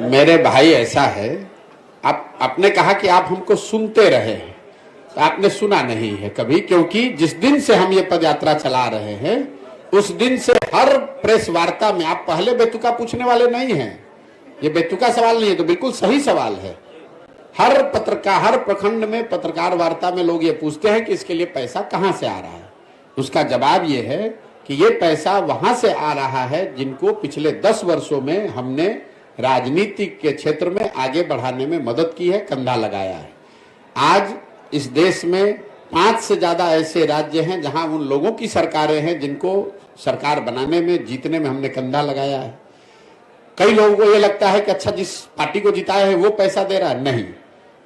मेरे भाई ऐसा है, आपने कहा कि आप हमको सुनते रहे हैं, तो आपने सुना नहीं है कभी, क्योंकि जिस दिन से हम ये पदयात्रा चला रहे हैं उस दिन से हर प्रेस वार्ता में आप पहले बेतुका पूछने वाले नहीं हैं। ये बेतुका सवाल नहीं है, तो बिल्कुल सही सवाल है। हर पत्रकार, हर प्रखंड में पत्रकार वार्ता में लोग ये पूछते हैं कि इसके लिए पैसा कहां से आ रहा है। उसका जवाब ये है कि ये पैसा वहां से आ रहा है जिनको पिछले 10 वर्षों में हमने राजनीति के क्षेत्र में आगे बढ़ाने में मदद की है, कंधा लगाया है। आज इस देश में 5 से ज्यादा ऐसे राज्य हैं जहां उन लोगों की सरकारें हैं जिनको सरकार बनाने में, जीतने में हमने कंधा लगाया है। कई लोगों को ये लगता है कि अच्छा, जिस पार्टी को जिताया है वो पैसा दे रहा है। नहीं,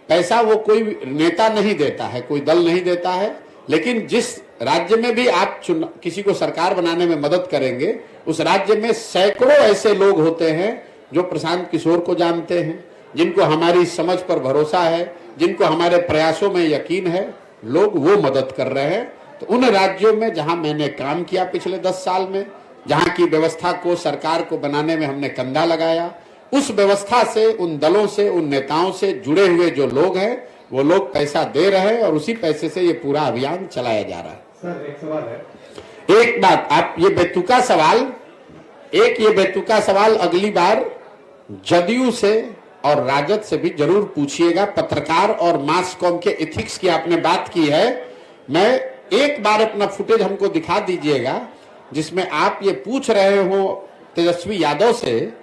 पैसा वो कोई नेता नहीं देता है, कोई दल नहीं देता है, लेकिन जिस राज्य में भी आप किसी को सरकार बनाने में मदद करेंगे, उस राज्य में सैकड़ों ऐसे लोग होते हैं जो प्रशांत किशोर को जानते हैं, जिनको हमारी समझ पर भरोसा है, जिनको हमारे प्रयासों में यकीन है, लोग वो मदद कर रहे हैं। तो उन राज्यों में जहां मैंने काम किया पिछले 10 साल में, जहां की व्यवस्था को, सरकार को बनाने में हमने कंधा लगाया, उस व्यवस्था से, उन दलों से, उन नेताओं से जुड़े हुए जो लोग हैं वो लोग पैसा दे रहे हैं और उसी पैसे से ये पूरा अभियान चलाया जा रहा है। सर, एक सवाल है। एक बात, आप ये बेतुका सवाल अगली बार जदयू से और राजद से भी जरूर पूछिएगा। पत्रकार और मास कॉम के एथिक्स की आपने बात की है, मैं एक बार अपना फुटेज हमको दिखा दीजिएगा जिसमें आप ये पूछ रहे हो तेजस्वी यादव से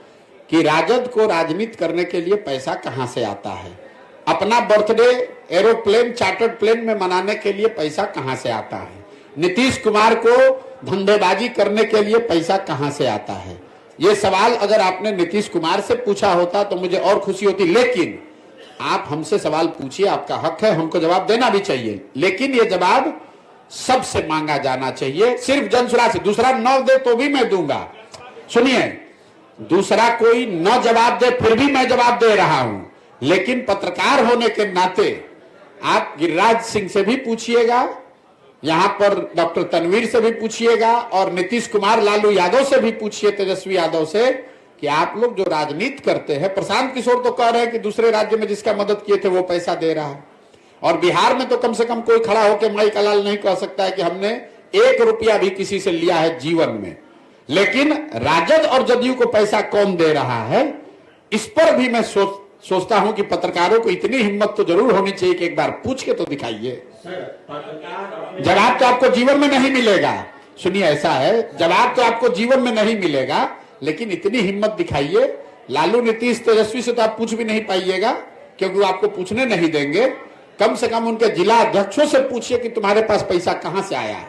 कि राजद को राजनीति करने के लिए पैसा कहां से आता है, अपना बर्थडे एरोप्लेन, चार्टर्ड प्लेन में मनाने के लिए पैसा कहां से आता है, नीतीश कुमार को धंधेबाजी करने के लिए पैसा कहां से आता है। ये सवाल अगर आपने नीतीश कुमार से पूछा होता तो मुझे और खुशी होती, लेकिन आप हमसे सवाल पूछिए, आपका हक है, हमको जवाब देना भी चाहिए, लेकिन ये जवाब सबसे मांगा जाना चाहिए, सिर्फ जनसुराज से। दूसरा न दे तो भी मैं दूंगा। सुनिए, दूसरा कोई न जवाब दे फिर भी मैं जवाब दे रहा हूं, लेकिन पत्रकार होने के नाते आप गिरिराज सिंह से भी पूछिएगा, यहां पर डॉक्टर तनवीर से भी पूछिएगा और नीतीश कुमार, लालू यादव से भी पूछिए, तेजस्वी यादव से, कि आप लोग जो राजनीति करते हैं, प्रशांत किशोर तो कह रहे हैं कि दूसरे राज्य में जिसका मदद किए थे वो पैसा दे रहा है, और बिहार में तो कम से कम कोई खड़ा होकर माई का लाल नहीं कह सकता है कि हमने 1 रुपया भी किसी से लिया है जीवन में। लेकिन राजद और जदयू को पैसा कौन दे रहा है, इस पर भी मैं सोचता हूं कि पत्रकारों को इतनी हिम्मत तो जरूर होनी चाहिए कि एक बार पूछ के तो दिखाइए। जवाब तो आपको जीवन में नहीं मिलेगा। सुनिए, ऐसा है, जवाब तो आपको जीवन में नहीं मिलेगा, लेकिन इतनी हिम्मत दिखाइए। लालू, नीतीश, तेजस्वी से तो आप पूछ भी नहीं पाइएगा क्योंकि वो आपको पूछने नहीं देंगे। कम से कम उनके जिला अध्यक्षों से पूछिए कि तुम्हारे पास पैसा कहां से आया है।